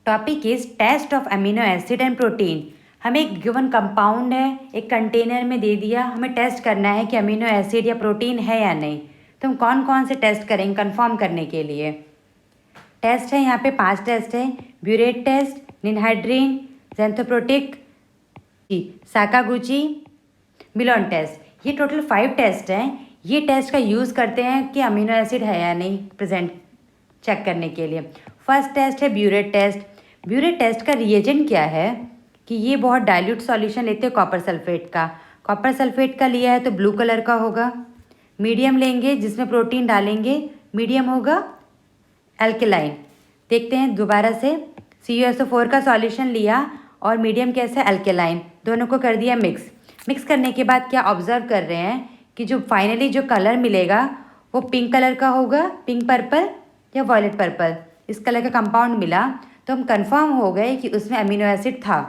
Topic is test of amino acid and protein. हमें एक given compound है, एक कंटेनर में दे दिया, हमें टेस्ट करना है कि अमीनो एसिड या प्रोटीन है या नहीं। तो हम कौन कौन से टेस्ट करेंगे कंफर्म करने के लिए? टेस्ट है यहाँ पे 5 टेस्ट है। Biuret test, ninhydrin, xanthoproteic, Sakaguchi, Millon test. ये टोटल 5 टेस्ट हैं। ये टेस्ट का यूज़ करते हैं कि अमीनो एसिड है या नहीं प्रेजेंट चेक करने के लिए। फर्स्ट टेस्ट है ब्यूरेट टेस्ट। ब्यूरेट टेस्ट का रिएजेंट क्या है कि ये बहुत डाइल्यूट सॉल्यूशन लेते हैं कॉपर सल्फेट का। कॉपर सल्फेट का लिया है तो ब्लू कलर का होगा। मीडियम लेंगे जिसमें प्रोटीन डालेंगे, मीडियम होगा एल्केलाइन। देखते हैं दोबारा से, CuSO4 का सॉल्यूशन लिया और मीडियम कैसे एल्केलाइन, दोनों को कर दिया मिक्स। मिक्स करने के बाद क्या ऑब्जर्व कर रहे हैं कि जो फाइनली जो कलर मिलेगा वो पिंक कलर का होगा, पिंक पर्पल या वॉयलेट पर्पल, इस कलर का कंपाउंड मिला तो हम कंफर्म हो गए कि उसमें अमीनो एसिड था।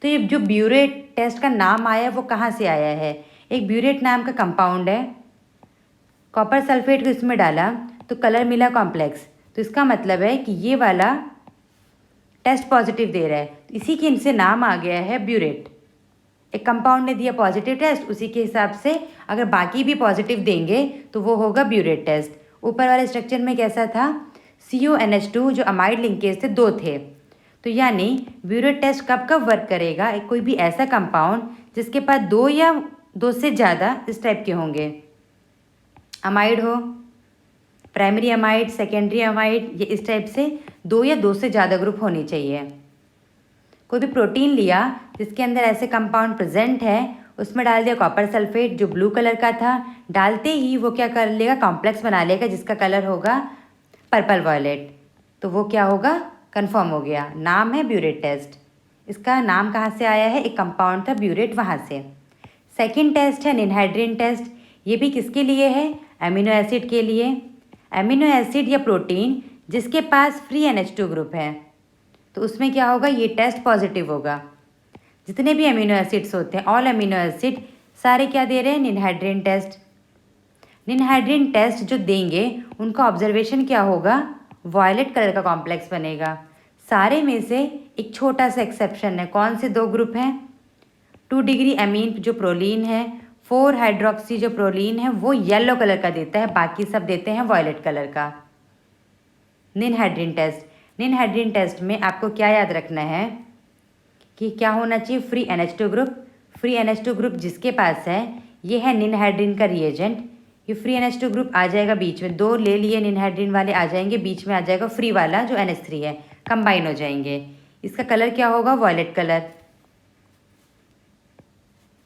तो ये जो ब्यूरेट टेस्ट का नाम आया वो कहाँ से आया है? एक ब्यूरेट नाम का कंपाउंड है, कॉपर सल्फेट को इसमें डाला तो कलर मिला कॉम्प्लेक्स, तो इसका मतलब है कि ये वाला टेस्ट पॉजिटिव दे रहा है, तो इसी के इनसे नाम आ गया है ब्यूरेट। एक कंपाउंड ने दिया पॉजिटिव टेस्ट, उसी के हिसाब से अगर बाकी भी पॉजिटिव देंगे तो वो होगा ब्यूरेट टेस्ट। ऊपर वाले स्ट्रक्चर में कैसा था? CuNH2 जो अमाइड लिंकेज थे 2 थे। तो यानी ब्यूरेट टेस्ट कब कब वर्क करेगा? कोई भी ऐसा कंपाउंड जिसके पास 2 या 2 से ज़्यादा इस टाइप के होंगे, अमाइड हो, प्राइमरी अमाइड, सेकेंडरी अमाइड, ये इस टाइप से 2 या 2 से ज़्यादा ग्रुप होने चाहिए। कोई भी प्रोटीन लिया जिसके अंदर ऐसे कंपाउंड प्रेजेंट है, उसमें डाल दिया कॉपर सल्फेट जो ब्लू कलर का था, डालते ही वो क्या कर लेगा? कॉम्प्लेक्स बना लेगा जिसका कलर होगा पर्पल वॉयलेट। तो वो क्या होगा? कंफर्म हो गया। नाम है ब्यूरेट टेस्ट। इसका नाम कहाँ से आया है? एक कंपाउंड था ब्यूरेट, वहाँ से। सेकेंड टेस्ट है निनहाइड्रीन टेस्ट। ये भी किसके लिए है? अमीनो एसिड के लिए। अमीनो एसिड या प्रोटीन जिसके पास फ्री NH2 ग्रुप है, तो उसमें क्या होगा? ये टेस्ट पॉजिटिव होगा। जितने भी अमीनो एसिड्स होते हैं, ऑल अमीनो एसिड सारे क्या दे रहे हैं? Ninhydrin test. निनहाइड्रीन टेस्ट जो देंगे उनका ऑब्जर्वेशन क्या होगा? वॉयलेट कलर का कॉम्प्लेक्स बनेगा। सारे में से एक छोटा सा एक्सेप्शन है। कौन से 2 ग्रुप हैं? 2 डिग्री अमीन जो प्रोलीन है, 4 हाइड्रोक्सी जो प्रोलीन है, वो येलो कलर का देता है, बाकी सब देते हैं वॉयलेट कलर का। Ninhydrin test. निनहाइड्रीन टेस्ट में आपको क्या याद रखना है कि क्या होना चाहिए? Free NH2 group. Free NH2 group जिसके पास है, ये है निनहाइड्रीन का रिएजेंट। ये फ्री NH2 ग्रुप आ जाएगा बीच में, 2 ले लिए निनहाइड्रीन वाले आ जाएंगे, बीच में आ जाएगा फ्री वाला जो NH3 है, कंबाइन हो जाएंगे। इसका कलर क्या होगा? Violet colour.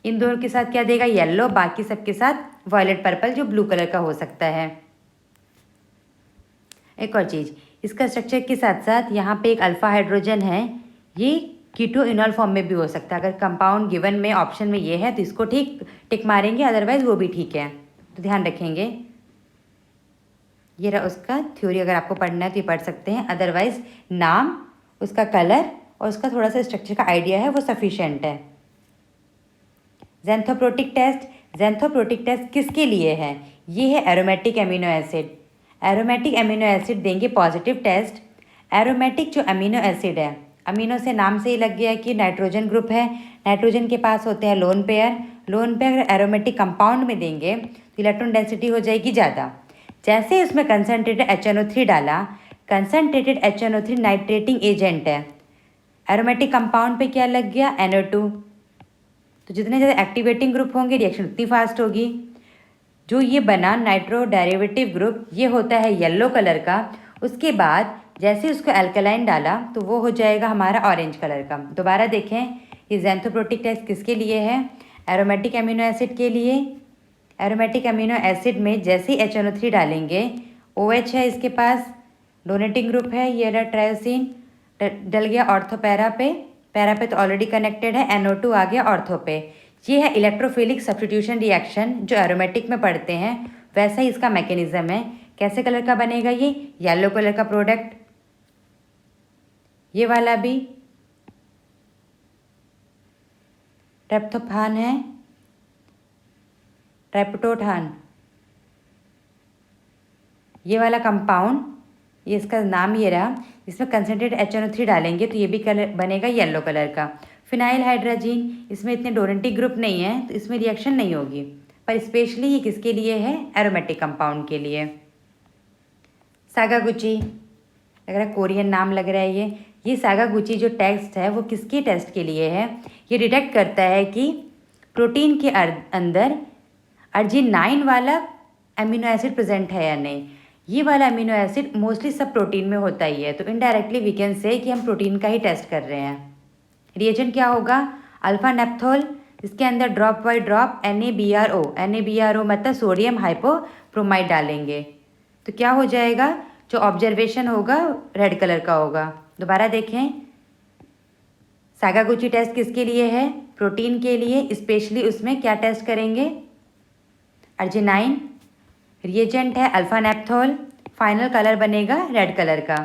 इन दोनों के साथ क्या देगा? येलो, बाकी सबके साथ वॉयलेट पर्पल जो ब्लू कलर का हो सकता है। एक और चीज़, इसका स्ट्रक्चर के साथ साथ यहाँ पे एक अल्फा हाइड्रोजन है, ये कीटो इनॉल फॉर्म में भी हो सकता है। अगर कंपाउंड गिवन में ऑप्शन में ये है तो इसको ठीक टिक मारेंगे, अदरवाइज वो भी ठीक है, तो ध्यान रखेंगे। ये रहा उसका थ्योरी, अगर आपको पढ़ना है तो ये पढ़ सकते हैं, अदरवाइज नाम, उसका कलर और उसका थोड़ा सा स्ट्रक्चर का आइडिया है वो सफिशेंट है। ज़ैंथोप्रोटिक टेस्ट। ज़ैंथोप्रोटिक टेस्ट किसके लिए है? ये है aromatic amino acid. Aromatic amino acid देंगे पॉजिटिव टेस्ट। एरोमेटिक जो अमीनो एसिड है, अमीनो से नाम से ही लग गया कि नाइट्रोजन ग्रुप है, नाइट्रोजन के पास होते हैं लोन पेयर। लोन पेयर अगर एरोमेटिक कंपाउंड में देंगे तो इलेक्ट्रॉन डेंसिटी हो जाएगी ज़्यादा। जैसे उसमें कंसनट्रेटेड HNO3 डाला, कंसनट्रेटेड HNO3 नाइट्रेटिंग एजेंट है, एरोमेटिक कंपाउंड पे क्या लग गया? NO2। तो जितने ज़्यादा एक्टिवेटिंग ग्रुप होंगे रिएक्शन उतनी फास्ट होगी। जो ये बना नाइट्रो डेरिवेटिव ग्रुप, ये होता है येलो कलर का। उसके बाद जैसे उसको अल्कलाइन डाला तो वो हो जाएगा हमारा ऑरेंज कलर का। दोबारा देखें, ये ज़ैंथोप्रोटिक टेस्ट किसके लिए है? एरोमेटिक अमीनो एसिड के लिए। एरोमेटिक अमीनो एसिड में जैसे ही HNO3 डालेंगे, OH है इसके पास, डोनेटिंग ग्रुप है, ये रहा ट्रायोसिन, डल गया ऑर्थो पैरा पे, पैरा पे तो ऑलरेडी कनेक्टेड है, NO2 आ गया ऑर्थो पे। ये है इलेक्ट्रोफिलिक सब्स्टिट्यूशन रिएक्शन जो एरोमेटिक में पढ़ते हैं, वैसा ही इसका मैकेनिज्म है। कैसे कलर का बनेगा? ये येलो कलर का प्रोडक्ट। ये वाला भी ट्रिप्टोफान है, ट्रिप्टोफान, ये वाला कंपाउंड ये इसका नाम ये रहा। इसमें कंसनट्रेट HNO3 डालेंगे तो ये भी कलर बनेगा येलो कलर का। फिनाइल हाइड्रोजीन, इसमें इतने डोनेटिक ग्रुप नहीं है तो इसमें रिएक्शन नहीं होगी, पर स्पेशली ये किसके लिए है? एरोमेटिक कंपाउंड के लिए। सागागुची, लग रहा है कोरियन नाम लग रहा है ये सागागुची जो टेस्ट है वो किसके टेस्ट के लिए है? ये डिटेक्ट करता है कि प्रोटीन के अंदर अर्जिनाइन वाला अमीनो एसिड प्रेजेंट है या नहीं। ये वाला अमीनो एसिड मोस्टली सब प्रोटीन में होता ही है, तो इनडायरेक्टली वी कैन से कि हम प्रोटीन का ही टेस्ट कर रहे हैं। रिएजेंट क्या होगा? अल्फा नेप्थोल, इसके अंदर ड्रॉप बाई ड्रॉप NaBRO मतलब सोडियम हाइपोब्रोमाइड डालेंगे तो क्या हो जाएगा? जो ऑब्जर्वेशन होगा रेड कलर का होगा। दोबारा देखें, सागागुची टेस्ट किसके लिए है? प्रोटीन के लिए। स्पेशली उसमें क्या टेस्ट करेंगे? अर्जिनाइन। रिएजेंट है अल्फा नेप्थोल, फाइनल कलर बनेगा रेड कलर का।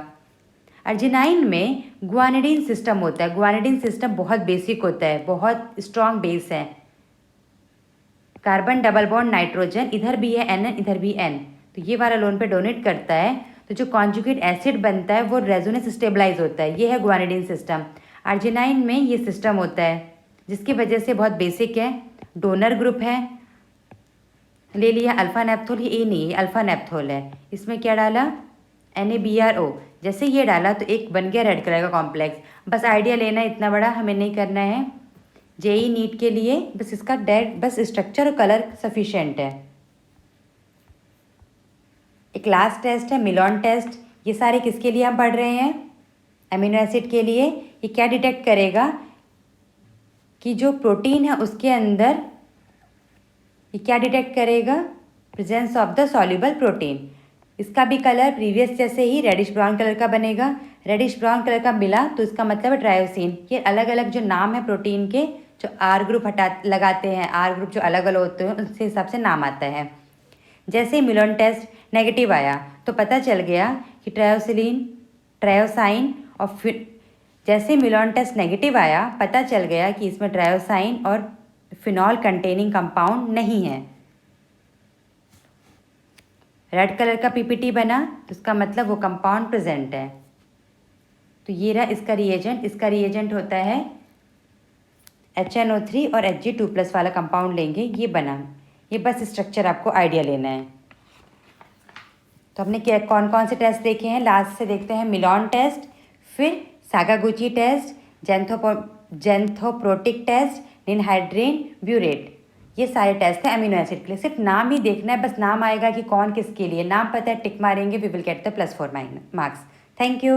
अर्जिनाइन में गुआनिडीन सिस्टम होता है। गुआनिडीन सिस्टम बहुत बेसिक होता है, बहुत स्ट्रॉन्ग बेस है। कार्बन डबल बॉन्ड नाइट्रोजन, इधर भी है NN इधर भी N, तो ये वाला लोन पे डोनेट करता है, तो जो कॉन्जुगेट एसिड बनता है वो रेजोनेंस स्टेबलाइज होता है। ये है गुआनिडीन सिस्टम। अर्जिनाइन में ये सिस्टम होता है जिसकी वजह से बहुत बेसिक है। डोनर ग्रुप है, ले लिया अल्फा नेप्थोल, ये नहीं, ये अल्फा नेप्थोल है। इसमें क्या डाला? NaBRO, जैसे ये डाला तो एक बन गया रेड कलर का कॉम्प्लेक्स। बस आइडिया लेना है, इतना बड़ा हमें नहीं करना है। JEE नीट के लिए बस इसका बस स्ट्रक्चर और कलर सफिशेंट है। एक लास्ट टेस्ट है मिलॉन टेस्ट। ये सारे किसके लिए हम पढ़ रहे हैं? अमीनो एसिड के लिए। ये क्या डिटेक्ट करेगा कि जो प्रोटीन है उसके अंदर, ये क्या डिटेक्ट करेगा? Presence of the soluble protein. इसका भी कलर प्रीवियस जैसे ही रेडिश ब्राउन कलर का बनेगा। रेडिश ब्राउन कलर का मिला तो इसका मतलब है ट्रायोसिन। ये अलग अलग जो नाम है प्रोटीन के, जो R ग्रुप लगाते हैं, R ग्रुप जो अलग अलग होते हैं उसके हिसाब से नाम आता है। जैसे मिलोन टेस्ट नेगेटिव आया तो पता चल गया कि ट्रायोसाइन और फिर जैसे मिलोन टेस्ट नेगेटिव आया पता चल गया कि इसमें ट्रायोसाइन और फिनॉल कंटेनिंग कंपाउंड नहीं है। रेड कलर का PPT बना तो उसका मतलब वो कंपाउंड प्रेजेंट है। तो ये रहा इसका रिएजेंट। इसका रिएजेंट होता है HNO3 और Hg2+ वाला कंपाउंड लेंगे, ये बना। ये बस स्ट्रक्चर आपको आइडिया लेना है। तो हमने क्या कौन कौन से टेस्ट देखे हैं? लास्ट से देखते हैं मिलॉन टेस्ट, फिर सागागुची टेस्ट, जेंथोप्रोटिक टेस्ट, निनहाइड्रीन ब्यूरेट। ये सारे टेस्ट हैं अमीनो एसिड के लिए। सिर्फ नाम ही देखना है, बस नाम आएगा कि कौन किसके लिए। नाम पता है टिक मारेंगे, we will get the +4 marks. Thank you.